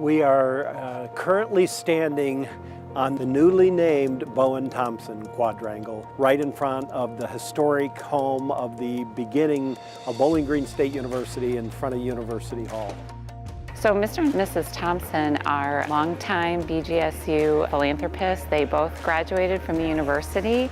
We are currently standing on the newly named Bowen-Thompson quadrangle, right in front of the historic home of the beginning of Bowling Green State University in front of University Hall. So Mr. and Mrs. Thompson are longtime BGSU philanthropists. They both graduated from the university.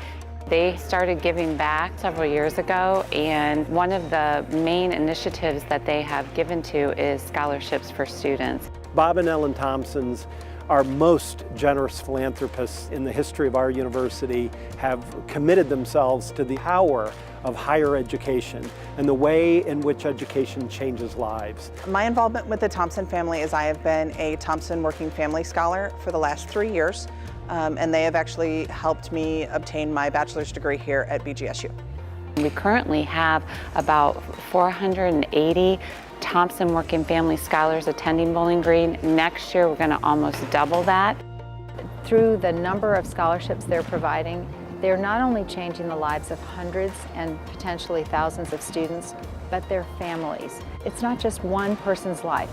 They started giving back several years ago, and one of the main initiatives that they have given to is scholarships for students. Bob and Ellen Thompsons, our most generous philanthropists in the history of our university, have committed themselves to the power of higher education and the way in which education changes lives. My involvement with the Thompson family is I have been a Thompson Working Family Scholar for the last 3 years, and they have actually helped me obtain my bachelor's degree here at BGSU. We currently have about 480 Thompson Working Family Scholars attending Bowling Green. Next year, we're going to almost double that. Through the number of scholarships they're providing, they're not only changing the lives of hundreds and potentially thousands of students, but their families. It's not just one person's life.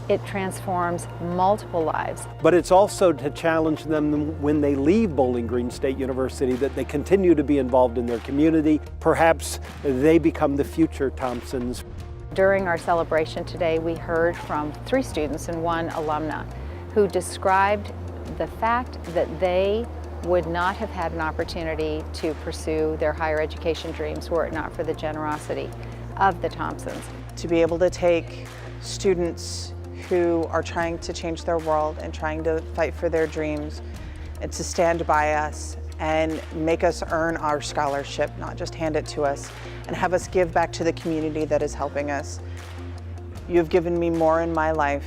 It transforms multiple lives. But it's also to challenge them when they leave Bowling Green State University that they continue to be involved in their community. Perhaps they become the future Thompsons. During our celebration today, we heard from 3 students and 1 alumna who described the fact that they would not have had an opportunity to pursue their higher education dreams were it not for the generosity of the Thompsons. To be able to take students who are trying to change their world and trying to fight for their dreams and to stand by us and make us earn our scholarship, not just hand it to us, and have us give back to the community that is helping us. You've given me more in my life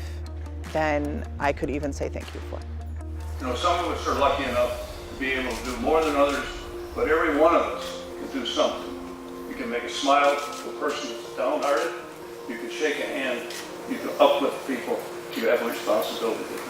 than I could even say thank you for. You know, some of us are lucky enough to be able to do more than others, but every one of us can do something. You can make a smile to a person who's downhearted, you can shake a hand, you can uplift people. You have a responsibility to